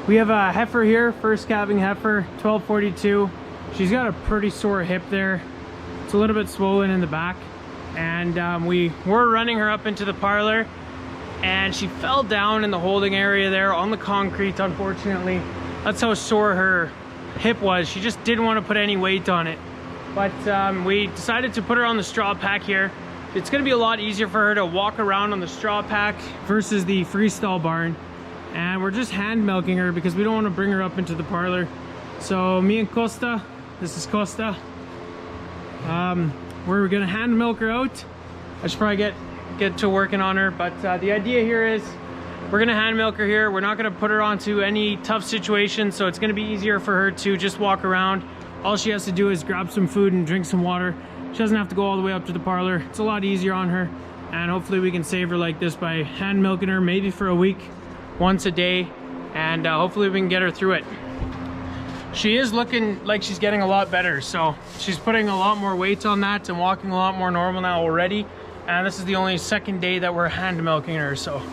We have a heifer here, first calving heifer, 1242. She's got a pretty sore hip there. It's a little bit swollen in the back. And we were running her up into the parlor and she fell down in the holding area there on the concrete, unfortunately. That's how sore her hip was. She just didn't want to put any weight on it. But we decided to put her on the straw pack here. It's going to be a lot easier for her to walk around on the straw pack versus the freestall barn. And we're just hand milking her because we don't want to bring her up into the parlor. So me and Costa, this is Costa, we're gonna hand milk her out. I should probably get to working on her, but the idea here is we're gonna hand milk her here. We're not gonna put her onto any tough situations, so it's gonna be easier for her to just walk around. All she has to do is grab some food and drink some water. She doesn't have to go all the way up to the parlor. It's a lot easier on her, and hopefully we can save her like this by hand milking her maybe for a week, once a day, and hopefully we can get her through it. She is looking like she's getting a lot better, so she's putting a lot more weight on that and walking a lot more normal now already. And this is the only second day that we're hand milking her, so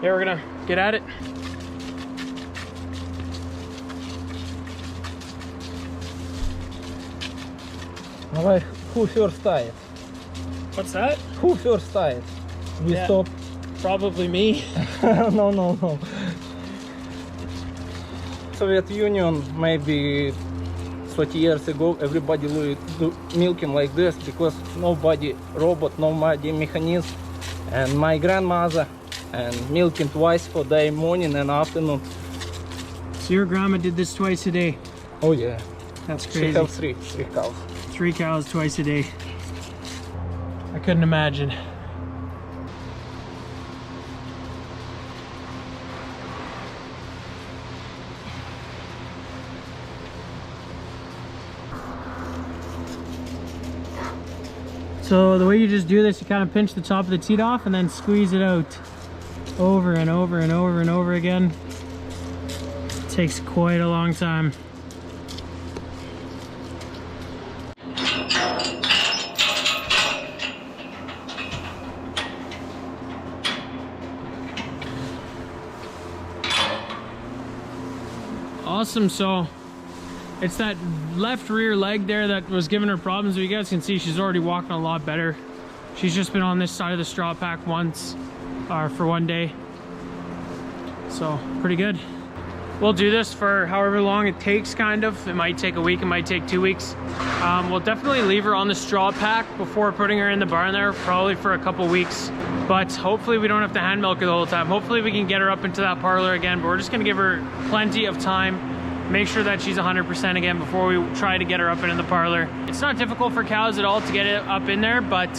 yeah, we're gonna get at it. Alright, who first died? What's that? Who first died? We stop. Probably me. No. Soviet Union, maybe 30 years ago, everybody do milking like this because nobody robot, nobody mechanism. And my grandmother and milking twice for day, morning and afternoon. So your grandma did this twice a day? Oh yeah. That's crazy. She have three cows. 3 cows twice a day. I couldn't imagine. So the way you just do this, you kind of pinch the top of the teat off and then squeeze it out over and over and over and over again. It takes quite a long time. Awesome. So it's that left rear leg there that was giving her problems. So you guys can see she's already walking a lot better. She's just been on this side of the straw pack once, or for one day. So pretty good. We'll do this for however long it takes, kind of. It might take a week, it might take 2 weeks. We'll definitely leave her on the straw pack before putting her in the barn there, probably for a couple weeks. But hopefully we don't have to hand milk her the whole time. Hopefully we can get her up into that parlor again, but we're just gonna give her plenty of time, make sure that she's 100% again before we try to get her up into the parlor. It's not difficult for cows at all to get it up in there, but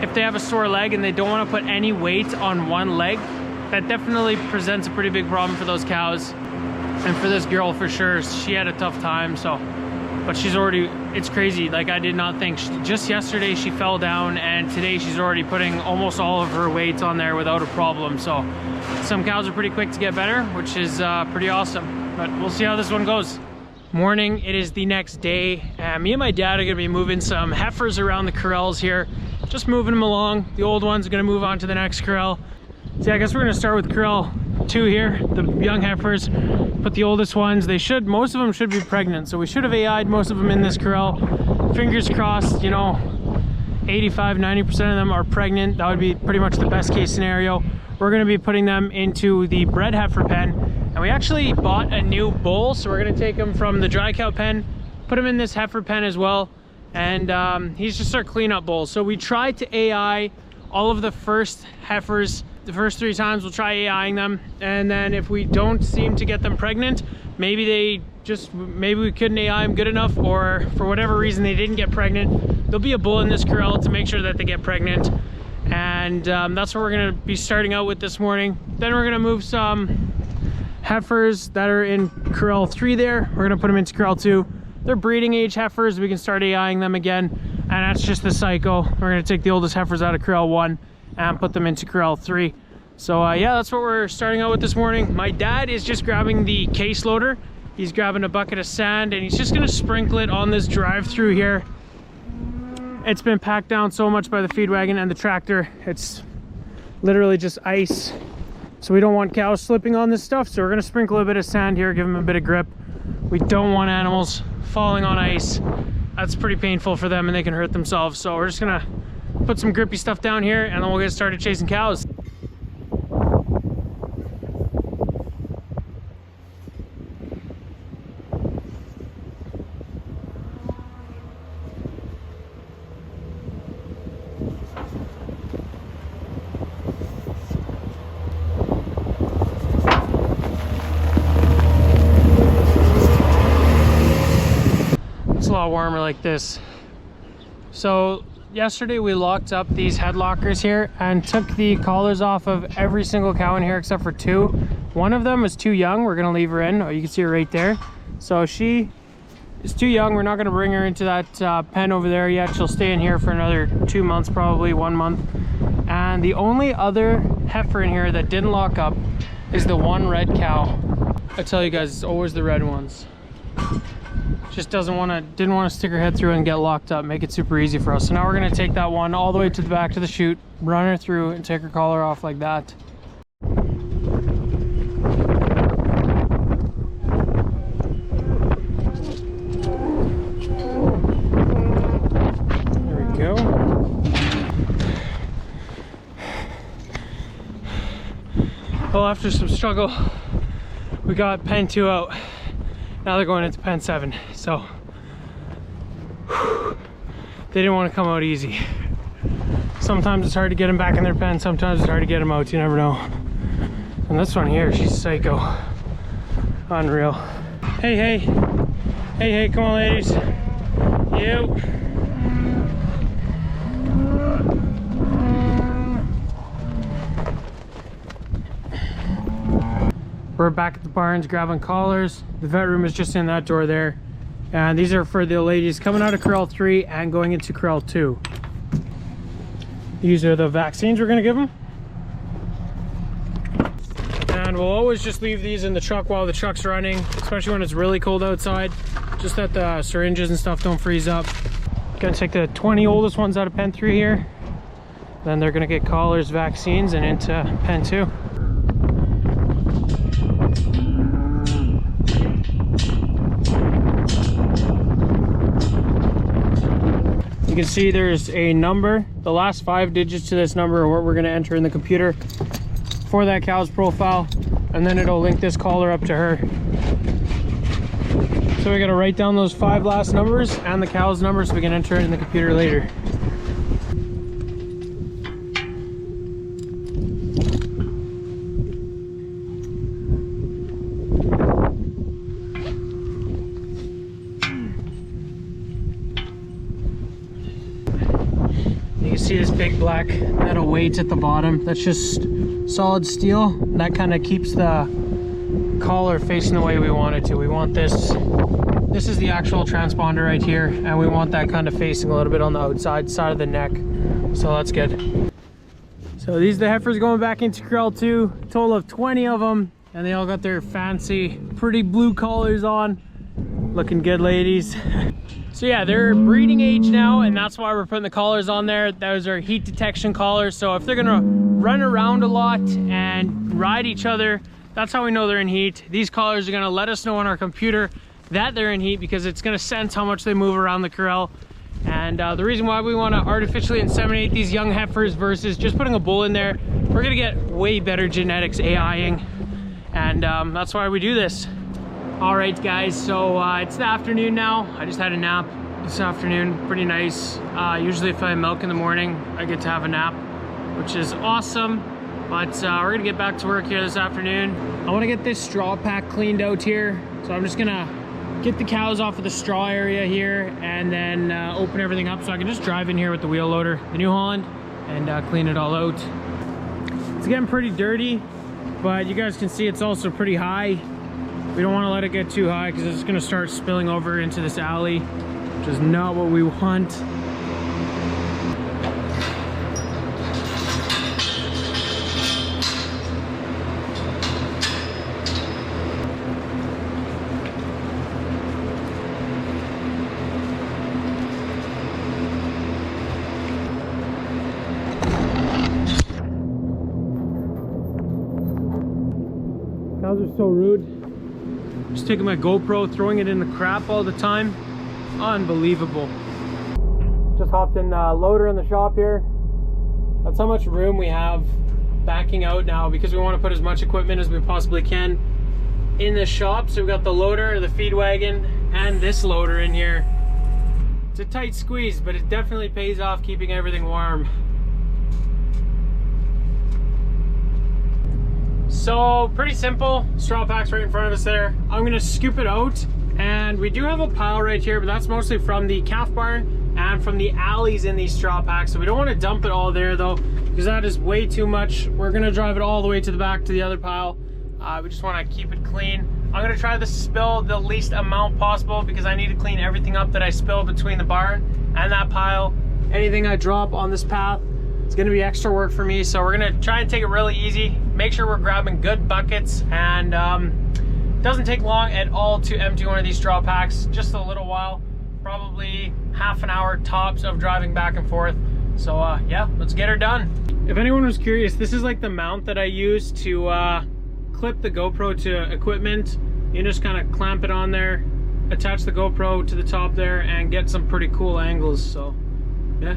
if they have a sore leg and they don't want to put any weight on one leg, that definitely presents a pretty big problem for those cows. And for this girl for sure, she had a tough time. So, but she's already, it's crazy. Like, I did not think, just yesterday she fell down, and today she's already putting almost all of her weight on there without a problem. So some cows are pretty quick to get better, which is pretty awesome. But we'll see how this one goes. Morning, it is the next day. Me and my dad are gonna be moving some heifers around the corrals here. Just moving them along. The old ones are gonna move on to the next corral. So yeah, I guess we're gonna start with corral 2 here, the young heifers. Put the oldest ones, most of them should be pregnant. So we should have AI'd most of them in this corral. Fingers crossed, you know, 85–90% of them are pregnant. That would be pretty much the best case scenario. We're gonna be putting them into the bred heifer pen. And we actually bought a new bull, so we're gonna take him from the dry cow pen, put him in this heifer pen as well. And he's just our cleanup bull. So we tried to AI all of the first heifers. The first 3 times we'll try AIing them, and then if we don't seem to get them pregnant, maybe we couldn't AI them good enough, or for whatever reason they didn't get pregnant. There'll be a bull in this corral to make sure that they get pregnant. And that's what we're gonna be starting out with this morning. Then we're gonna move some heifers that are in corral 3 there. We're gonna put them into corral 2. They're breeding age heifers. We can start AIing them again, and that's just the cycle. We're gonna take the oldest heifers out of corral 1 and put them into corral 3. So yeah, that's what we're starting out with this morning. My dad is just grabbing the case loader. He's grabbing a bucket of sand, and he's just gonna sprinkle it on this drive-through here. It's been packed down so much by the feed wagon and the tractor. It's literally just ice So we don't want cows slipping on this stuff. So we're gonna sprinkle a bit of sand here, give them a bit of grip. We don't want animals falling on ice. That's pretty painful for them and they can hurt themselves. So we're just gonna put some grippy stuff down here and then we'll get started chasing cows. It's a lot warmer like this. So yesterday we locked up these head lockers here and took the collars off of every single cow in here except for 2. One of them is too young. We're gonna leave her in. Oh, you can see her right there. So she is too young. We're not gonna bring her into that pen over there yet. She'll stay in here for another 2 months, probably 1 month. And the only other heifer in here that didn't lock up is the one red cow. I tell you guys, it's always the red ones. Just didn't want to stick her head through and get locked up, make it super easy for us. So now we're going to take that one all the way to the back of the chute, run her through and take her collar off like that. There we go. Well, after some struggle, we got pen 2 out. Now they're going into pen 7, so they didn't want to come out easy. Sometimes it's hard to get them back in their pen, sometimes it's hard to get them out, you never know. And this one here, she's psycho. Unreal. Hey, hey. Hey, hey, come on ladies. You. We're back at the barns grabbing collars. The vet room is just in that door there. And these are for the ladies coming out of corral 3 and going into corral 2. These are the vaccines we're gonna give them. And we'll always just leave these in the truck while the truck's running, especially when it's really cold outside, just that the syringes and stuff don't freeze up. Gonna take the 20 oldest ones out of pen 3 here. Then they're gonna get collars, vaccines, and into pen 2. You can see there's a number. The last 5 digits to this number are what we're going to enter in the computer for that cow's profile, and then it'll link this collar up to her. So we got to write down those 5 last numbers and the cow's number so we can enter it in the computer later. You see this big black metal weight at the bottom. That's just solid steel. That kind of keeps the collar facing the way we want it to. We want this is the actual transponder right here, and we want that kind of facing a little bit on the outside side of the neck. So that's good. So these are the heifers going back into corral 2, total of 20 of them, and they all got their fancy pretty blue collars on. Looking good, ladies. So yeah, they're breeding age now, and that's why we're putting the collars on there. Those are heat detection collars. So if they're gonna run around a lot and ride each other, that's how we know they're in heat. These collars are gonna let us know on our computer that they're in heat because it's gonna sense how much they move around the corral. And the reason why we wanna artificially inseminate these young heifers versus just putting a bull in there, we're gonna get way better genetics AIing. And that's why we do this. All right guys, so it's the afternoon now. I just had a nap this afternoon, pretty nice. Usually if I milk in the morning, I get to have a nap, which is awesome. But we're gonna get back to work here this afternoon. I wanna get this straw pack cleaned out here. So I'm just gonna get the cows off of the straw area here and then open everything up so I can just drive in here with the wheel loader, the New Holland, and clean it all out. It's getting pretty dirty, but you guys can see it's also pretty high. We don't want to let it get too high because it's going to start spilling over into this alley, which is not what we want. cows are so rude. Just taking my GoPro, throwing it in the crap all the time. Unbelievable. Just hopped in loader in the shop here. That's how much room we have backing out now, because we want to put as much equipment as we possibly can in the shop. So we've got the loader, the feed wagon, and this loader in here. It's a tight squeeze, but it definitely pays off keeping everything warm. So pretty simple, straw packs right in front of us there. I'm gonna scoop it out, and we do have a pile right here, but that's mostly from the calf barn and from the alleys in these straw packs. So we don't want to dump it all there though, because that is way too much. We're gonna drive it all the way to the back to the other pile. We just want to keep it clean. I'm gonna try to spill the least amount possible, because I need to clean everything up that I spill between the barn and that pile. Anything I drop on this path, it's gonna be extra work for me. So we're gonna try and take it really easy. Make sure we're grabbing good buckets, and it doesn't take long at all to empty one of these straw packs. Just a little while, probably half an hour tops of driving back and forth. So yeah, let's get her done. If anyone was curious, this is like the mount that I use to clip the GoPro to equipment. You just kind of clamp it on there, attach the GoPro to the top there, and get some pretty cool angles. So yeah.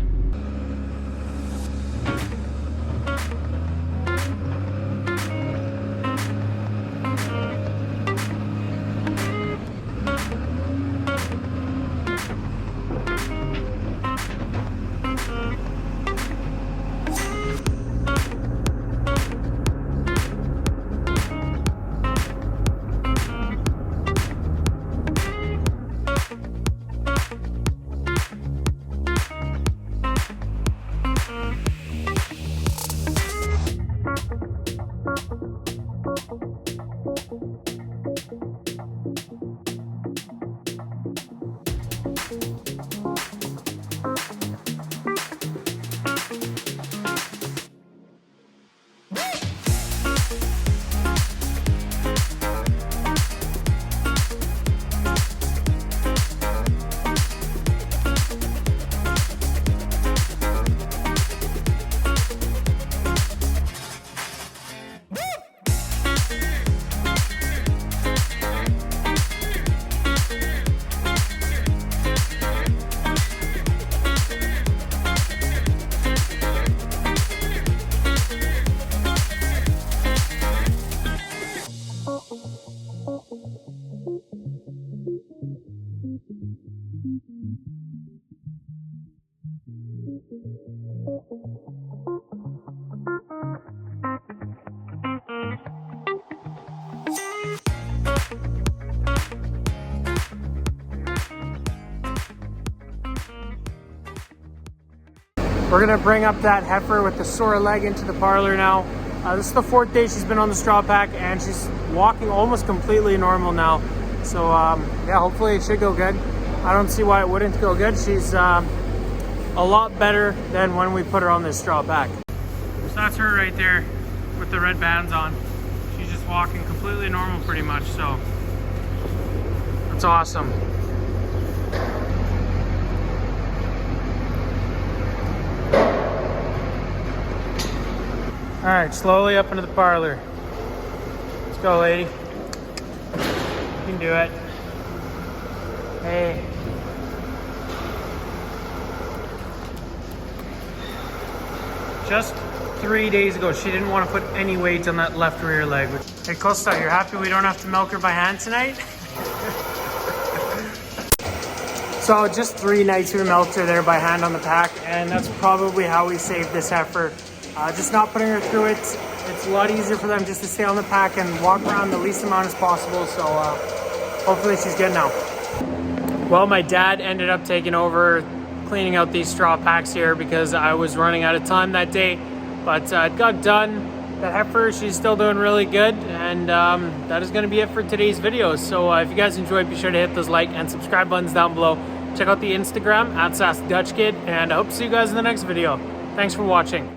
We're gonna bring up that heifer with the sore leg into the parlor now. This is the 4th day she's been on the straw pack, and she's walking almost completely normal now. So yeah, hopefully it should go good. I don't see why it wouldn't go good. She's a lot better than when we put her on this straw pack. So that's her right there with the red bands on. She's just walking completely normal pretty much, so that's awesome. All right, slowly up into the parlor. Let's go, lady. You can do it. Hey. Just 3 days ago, she didn't want to put any weight on that left rear leg. Hey, Costa, you're happy we don't have to milk her by hand tonight? So just 3 nights we milked her there by hand on the pack, and that's probably how we saved this heifer. Just not putting her through it. It's a lot easier for them just to stay on the pack and walk around the least amount as possible. So hopefully she's good now. Well, my dad ended up taking over cleaning out these straw packs here because I was running out of time that day. But it got done. The heifer, she's still doing really good. And that is going to be it for today's video. So if you guys enjoyed, be sure to hit those like and subscribe buttons down below. Check out the Instagram @SassDutchKid, and I hope to see you guys in the next video. Thanks for watching.